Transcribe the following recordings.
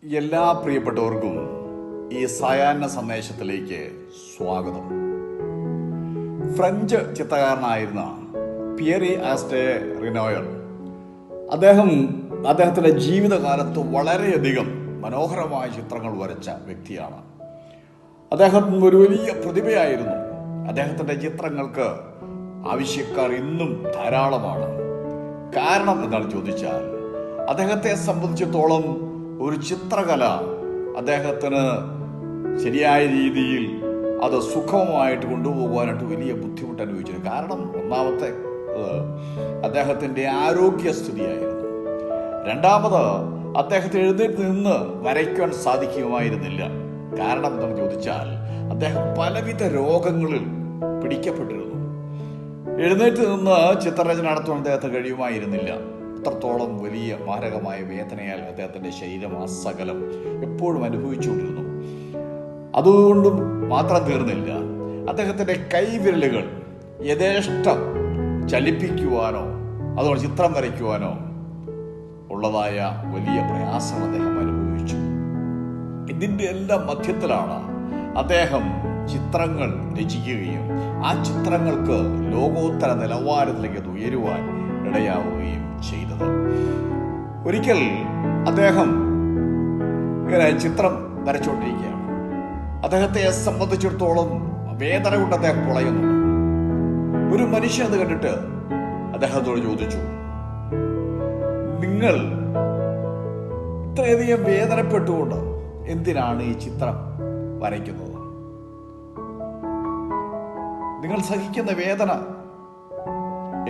എല്ലാ പ്രിയപ്പെട്ടവർക്കും ഈ സായാഹ്ന സന്ദേശത്തിലേക്ക് സ്വാഗതം. ഫ്രഞ്ച് ചിത്രകാരനായിരുന്ന പിയറി ആസ്റ്റേ റിനോയർ അദ്ദേഹത്തിൻ്റെ ജീവിതകാലത്ത് വളരെയധികം മനോഹരമായ ചിത്രങ്ങൾ വരച്ച വ്യക്തിയാണ്. അദ്ദേഹം ഒരു വലിയ പ്രതിഭയായിരുന്നു. അദ്ദേഹത്തിൻ്റെ ചിത്രങ്ങൾക്ക് ആവശ്യക്കാർ ഇന്നും ധാരാളമാണ്. കാരണം എന്താണെന്ന് ചോദിച്ചാൽ, അദ്ദേഹത്തെ സംബന്ധിച്ചിടത്തോളം ഒരു ചിത്രകല അദ്ദേഹത്തിന് ശരിയായ രീതിയിൽ അത് സുഖമായിട്ട് കൊണ്ടുപോകാനായിട്ട് വലിയ ബുദ്ധിമുട്ട് അനുഭവിച്ചിരുന്നു. കാരണം ഒന്നാമത്തെ അദ്ദേഹത്തിൻ്റെ ആരോഗ്യസ്ഥിതിയായിരുന്നു. രണ്ടാമത് അദ്ദേഹത്തെ എഴുന്നേറ്റ് നിന്ന് വരയ്ക്കാൻ സാധിക്കുമായിരുന്നില്ല. കാരണം എന്താണെന്ന് ചോദിച്ചാൽ, അദ്ദേഹം പലവിധ രോഗങ്ങളിൽ പിടിക്കപ്പെട്ടിരുന്നു. എഴുന്നേറ്റ് നിന്ന് ചിത്രരചന നടത്താൻ അദ്ദേഹത്തിന് കഴിയുമായിരുന്നില്ല. അത്രത്തോളം വലിയ മാരകമായ വേദനയാൽ അദ്ദേഹത്തിൻ്റെ ശരീരം അസകലം എപ്പോഴും അനുഭവിച്ചുകൊണ്ടിരുന്നു. അതുകൊണ്ടും മാത്രം തീർന്നില്ല, അദ്ദേഹത്തിൻ്റെ കൈവിരലുകൾ യഥേഷ്ടം ചലിപ്പിക്കുവാനോ അതുകൊണ്ട് ചിത്രം വരയ്ക്കുവാനോ ഉള്ളതായ വലിയ പ്രയാസം അദ്ദേഹം അനുഭവിച്ചു. ഇതിൻ്റെ എല്ലാം മധ്യത്തിലാണ് അദ്ദേഹം ചിത്രങ്ങൾ രചിക്കുകയും ആ ചിത്രങ്ങൾക്ക് ലോകോത്തര നിലവാരത്തിലേക്ക് അത് ഉയരുവാൻ ഇടയാവുകയും ചെയ്തത്. ഒരിക്കൽ അദ്ദേഹം ഇങ്ങനെ ചിത്രം വരച്ചുകൊണ്ടിരിക്കുകയാണ്. അദ്ദേഹത്തെ സംബന്ധിച്ചിടത്തോളം വേദന കൊണ്ട് അദ്ദേഹം പൊളയുന്നു. ഒരു മനുഷ്യൻ അത് കണ്ടിട്ട് അദ്ദേഹത്തോട് ചോദിച്ചു, നിങ്ങൾ ഇത്രയധികം വേദനപ്പെട്ടുകൊണ്ട് എന്തിനാണ് ഈ ചിത്രം വരയ്ക്കുന്നത്? നിങ്ങൾ സഹിക്കുന്ന വേദന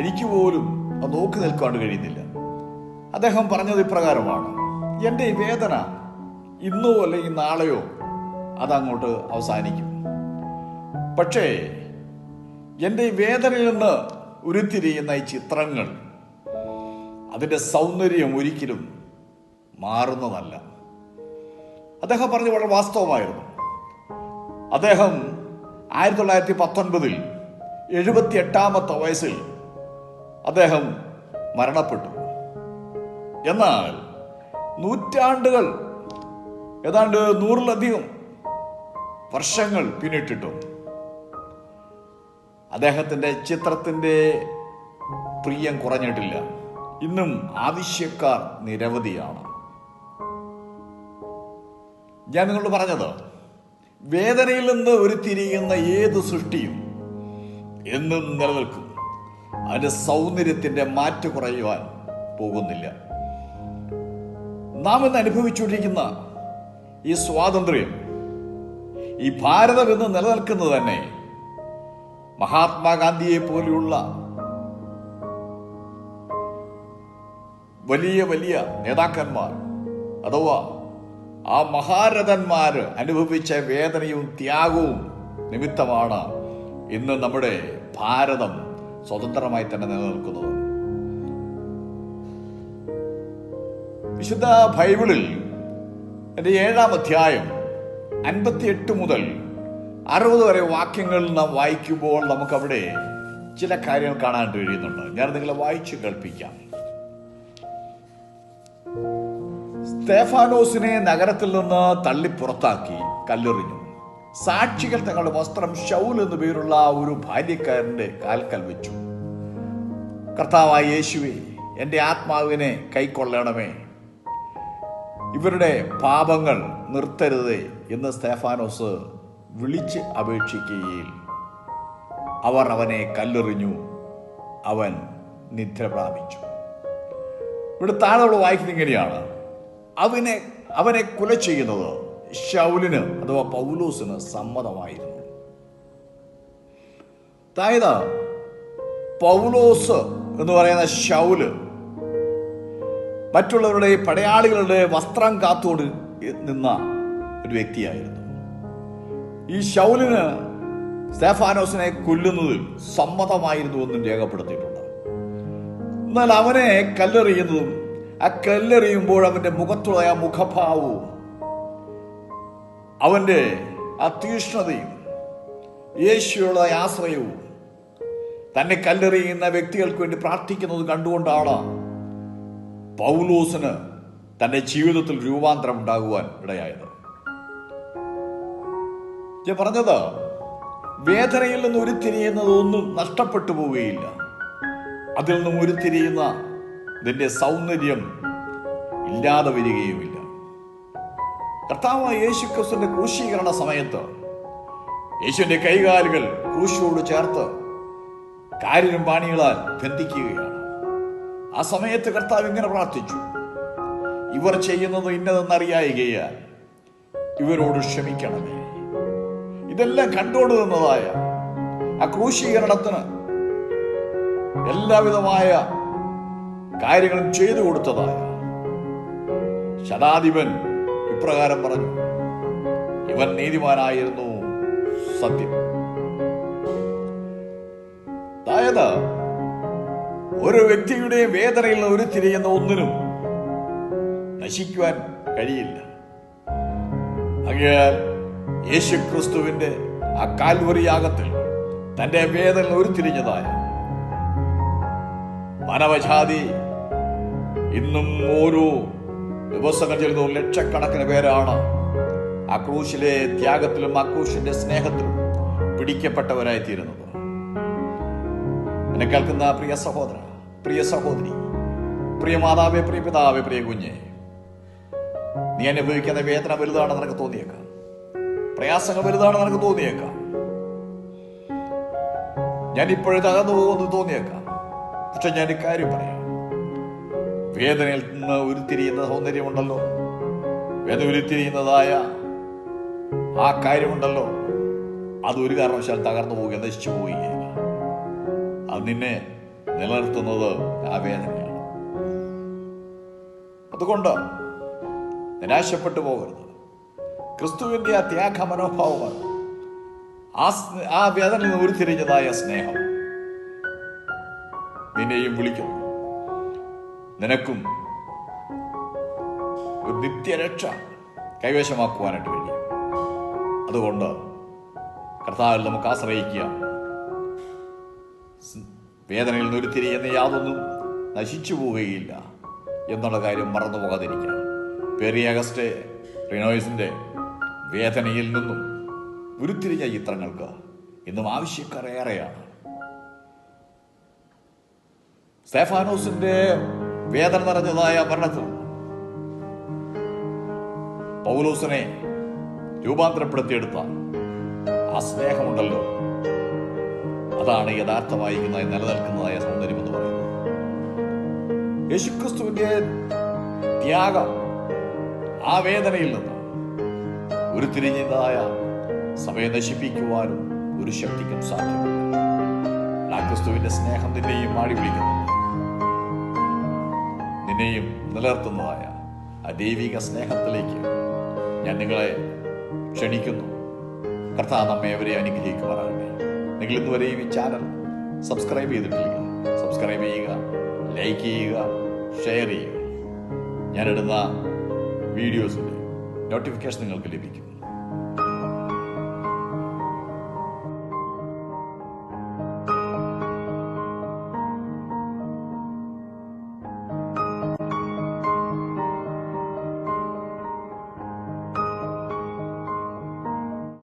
എനിക്ക് പോലും അത് നോക്കി നിൽക്കാണ്ട് കഴിയുന്നില്ല. അദ്ദേഹം പറഞ്ഞത് ഇപ്രകാരമാണ്: എൻ്റെ ഈ വേദന ഇന്നോ അല്ലെങ്കിൽ നാളെയോ അതങ്ങോട്ട് അവസാനിക്കും. പക്ഷേ എൻ്റെ ഈ വേദനയിൽ നിന്ന് ഉരുത്തിരിയുന്ന ഈ ചിത്രങ്ങൾ, അതിൻ്റെ സൗന്ദര്യം ഒരിക്കലും മാറുന്നതല്ല. അദ്ദേഹം പറഞ്ഞത് വളരെ വാസ്തവമായിരുന്നു. അദ്ദേഹം 1919 78-ാമത്തെ വയസ്സിൽ അദ്ദേഹം മരണപ്പെട്ടു. എന്നാൽ നൂറ്റാണ്ടുകൾ, ഏതാണ്ട് 100-ലധികം വർഷങ്ങൾ പിന്നിട്ടിട്ടും അദ്ദേഹത്തിൻ്റെ ചിത്രത്തിൻ്റെ പ്രിയം കുറഞ്ഞിട്ടില്ല. ഇന്നും ആവശ്യക്കാർ നിരവധിയാണ്. ഞാൻ നിങ്ങളോട് പറഞ്ഞത്, വേദനയിൽ നിന്ന് ഉരുത്തിരിയുന്ന ഏത് സൃഷ്ടിയും എന്നും നിലനിൽക്കും. അതിന്റെ സൗന്ദര്യത്തിന്റെ മാറ്റു കുറയുവാൻ പോകുന്നില്ല. നാം ഇന്ന് അനുഭവിച്ചുകൊണ്ടിരിക്കുന്ന ഈ സ്വാതന്ത്ര്യം, ഈ ഭാരതം എന്ന് നിലനിൽക്കുന്നത് തന്നെ മഹാത്മാഗാന്ധിയെ പോലെയുള്ള വലിയ വലിയ നേതാക്കന്മാർ അഥവാ ആ മഹാരഥന്മാർ അനുഭവിച്ച വേദനയും ത്യാഗവും നിമിത്തമാണ് ഇന്ന് നമ്മുടെ ഭാരതം സ്വതന്ത്രമായി തന്നെ നിലനിൽക്കുന്നത്. വിശുദ്ധ ബൈബിളിൽ 7-ാം അധ്യായം 58 മുതൽ 60 വരെ വാക്യങ്ങൾ നാം വായിക്കുമ്പോൾ നമുക്കവിടെ ചില കാര്യങ്ങൾ കാണാൻ കഴിയുന്നുണ്ട്. ഞാൻ നിങ്ങളെ വായിച്ചു കേൾപ്പിക്കാം. സ്തേഫാനോസിനെ നഗരത്തിൽ നിന്ന് തള്ളി പുറത്താക്കി കല്ലെറിഞ്ഞു. സാക്ഷികൾ തങ്ങളുടെ വസ്ത്രം ശൗൽ എന്നു പേരുള്ള ഒരു ബാല്യക്കാരന്റെ കാൽക്കൽ വെച്ചു. കർത്താവായ യേശുവേ, എൻ്റെ ആത്മാവിനെ കൈക്കൊള്ളണമേ, ഇവരുടെ പാപങ്ങൾ നിർത്തരുതേ എന്ന് സ്തേഫാനോസ് വിളിച്ച് അപേക്ഷിക്കുകയിൽ അവർ അവനെ കല്ലെറിഞ്ഞു. അവൻ നിദ്ര പ്രാപിച്ചു. ഇവിടെ താഴെ വായിക്കുന്നത് ഇങ്ങനെയാണ്: അവനെ കൊല ചെയ്യുന്നത് ശൗലിന് അഥവാ പൗലോസിന് സമ്മതമായിരുന്നു. അതായത് പൗലോസ് എന്ന് പറയുന്ന ശൗല് മറ്റുള്ളവരുടെ പടയാളികളുടെ വസ്ത്രം കാത്തോട് നിന്ന ഒരു വ്യക്തിയായിരുന്നു. ഈ ശൗലിന് സ്തേഫാനോസിനെ കൊല്ലുന്നതിൽ സമ്മതമായിരുന്നു എന്നും രേഖപ്പെടുത്തിയിട്ടുണ്ട്. എന്നാൽ അവനെ കല്ലെറിയുന്നതും ആ കല്ലെറിയുമ്പോൾ അവന്റെ മുഖത്തുള്ള ആ മുഖഭാവവും അവന്റെ ആ തീഷ്ണതയും യേശുവുള്ള ആശ്രയവും തന്നെ കല്ലെറിയുന്ന വ്യക്തികൾക്ക് വേണ്ടി പ്രാർത്ഥിക്കുന്നത് കണ്ടുകൊണ്ടാണ് പൗലോസിന് തൻ്റെ ജീവിതത്തിൽ രൂപാന്തരം ഉണ്ടാകുവാൻ ഇടയായത്. ഞാൻ പറഞ്ഞത്, വേദനയിൽ നിന്ന് ഉരുത്തിരിയുന്നതൊന്നും നഷ്ടപ്പെട്ടു പോവുകയില്ല. അതിൽ നിന്നും ഉരുത്തിരിയുന്ന ഇതിൻ്റെ സൗന്ദര്യം ഇല്ലാതെ വരികയുമില്ല. കർത്താവായ യേശു ക്രിസ്തുവിന്റെ ക്രൂശീകരണ സമയത്ത് യേശുവിന്റെ കൈകാലുകൾ ക്രൂശോട് ചേർത്ത് കാരിലും പാണികളാൽ ബന്ധിക്കുകയാണ്. ആ സമയത്ത് കർത്താവ് ഇങ്ങനെ പ്രാർത്ഥിച്ചു, ഇവർ ചെയ്യുന്നത് ഇന്നതെന്നറിയായികയാൽ ഇവരോട് ക്ഷമിക്കണമേ. ഇതെല്ലാം കണ്ടോണ്ട് നിന്നതായ ആ ക്രൂശീകരണത്തിന് എല്ലാവിധമായ കാര്യങ്ങളും ചെയ്തു കൊടുത്തതായ ശതാധിപൻ ഇപ്രകാരം പറഞ്ഞു, ഇവൻ നീതിമാനായിരുന്നു സത്യം. അതായത് ഒരു വ്യക്തിയുടെ വേദനയിൽ നിന്ന് ഉരുത്തിരിയുന്ന ഒന്നിനും നശിക്കുവാൻ കഴിയില്ല. ആകയാൽ യേശു ക്രിസ്തുവിന്റെ ആ കാൽവറി യാഗത്തിൽ തന്റെ വേദന ഉരുത്തിരിഞ്ഞതായ മാനവജാതി ഇന്നും ഓരോ ദിവസങ്ങൾ ചെല്ലുന്ന ലക്ഷക്കണക്കിന് പേരാണ് ആ ക്രൂശിലെ ത്യാഗത്തിലും ആ ക്രൂശിന്റെ സ്നേഹത്തിലും പിടിക്കപ്പെട്ടവരായി തീരുന്നത്. എന്നെ കേൾക്കുന്ന പ്രിയ സഹോദര, പ്രിയ സഹോദരി, പ്രിയ മാതാവേ, പ്രിയ പിതാവേ, പ്രിയ കുഞ്ഞെ, നീ അനുഭവിക്കുന്ന വേദന വലുതാണെന്ന് നിനക്ക് തോന്നിയേക്കാം, പ്രയാസങ്ങൾ വലുതാണെന്ന് നിനക്ക് തോന്നിയേക്കാം, ഞാൻ ഇപ്പോഴും തകർന്നു പോകുമെന്ന് തോന്നിയേക്കാം. പക്ഷെ ഞാൻ ഇക്കാര്യം പറയാം, വേദനയിൽ നിന്ന് ഉരുത്തിരിയുന്ന സൗന്ദര്യമുണ്ടല്ലോ, വേദന ഉരുത്തിരിയുന്നതായ ആ കാര്യമുണ്ടല്ലോ, അതൊരു കാരണവശാൽ തകർന്നു പോവുക, നശിച്ചു പോവുകയില്ല. അത് നിന്നെ നിലനിർത്തുന്നത് ആ വേദനയാണ്. അതുകൊണ്ട് നിരാശപ്പെട്ടു പോകരുത്. ക്രിസ്തുവിന്റെ ആ ത്യാഗ മനോഭാവമാണ് ആ വേദനയിൽ നിന്ന് ഉരുത്തിരിഞ്ഞതായ സ്നേഹം നിന്നെയും വിളിക്കുന്നു. നിനക്കും ഒരു നിത്യരക്ഷ കൈവശമാക്കുവാനായിട്ട് കഴിയും. അതുകൊണ്ട് കർത്താവിൽ നമുക്ക് ആശ്രയിക്കുക. വേദനയിൽ നിന്ന് ഉരുത്തിരിയുന്ന യാതൊന്നും നശിച്ചു പോവുകയില്ല എന്നുള്ള കാര്യം മറന്നു പോകാതിരിക്കുക. പേറി അഗസ്റ്റേ റിനോയ്സിന്റെ വേദനയിൽ നിന്നും ഉരുത്തിരിഞ്ഞ ചിത്രങ്ങൾക്ക് ഇന്നും ആവശ്യക്കാർ ഏറെയാണ്. സ്തെഫാനോസിന്റെ വേദന നിറഞ്ഞതായ മരണത്തിൽ പൗലോസിനെ രൂപാന്തരപ്പെടുത്തിയെടുത്ത ആ സ്നേഹമുണ്ടല്ലോ, അതാണ് യഥാർത്ഥമായി നിലനിൽക്കുന്നതായ സൗന്ദര്യം എന്ന് പറയുന്നത്. യേശുക്രിസ്തുവിന്റെ ത്യാഗം ആ വേദനയിൽ നിന്ന് ഉരുത്തിരിഞ്ഞതായ സഭയെ നശിപ്പിക്കുവാനും ഒരു ശക്തിക്കും സാധ്യമല്ല. ആ ക്രിസ്തുവിന്റെ സ്നേഹം നിന്നെയും മാടി വിളിക്കുന്നുണ്ട്. നിന്നെയും നിലനിർത്തുന്നതായ ആ ദൈവിക സ്നേഹത്തിലേക്ക് ഞാൻ നിങ്ങളെ ക്ഷണിക്കുന്നു. കർത്താവ് നമ്മെ അവരെ അനുഗ്രഹിക്കുവാനാകട്ടെ. നിങ്ങൾ ഇന്നുവരെയും ഈ ചാനൽ സബ്സ്ക്രൈബ് ചെയ്തിട്ടില്ല, സബ്സ്ക്രൈബ് ചെയ്യുക, ലൈക്ക് ചെയ്യുക, ഷെയർ ചെയ്യുക. ഞാനിടുന്ന വീഡിയോസിൻ്റെ നോട്ടിഫിക്കേഷൻ നിങ്ങൾക്ക് ലഭിക്കും.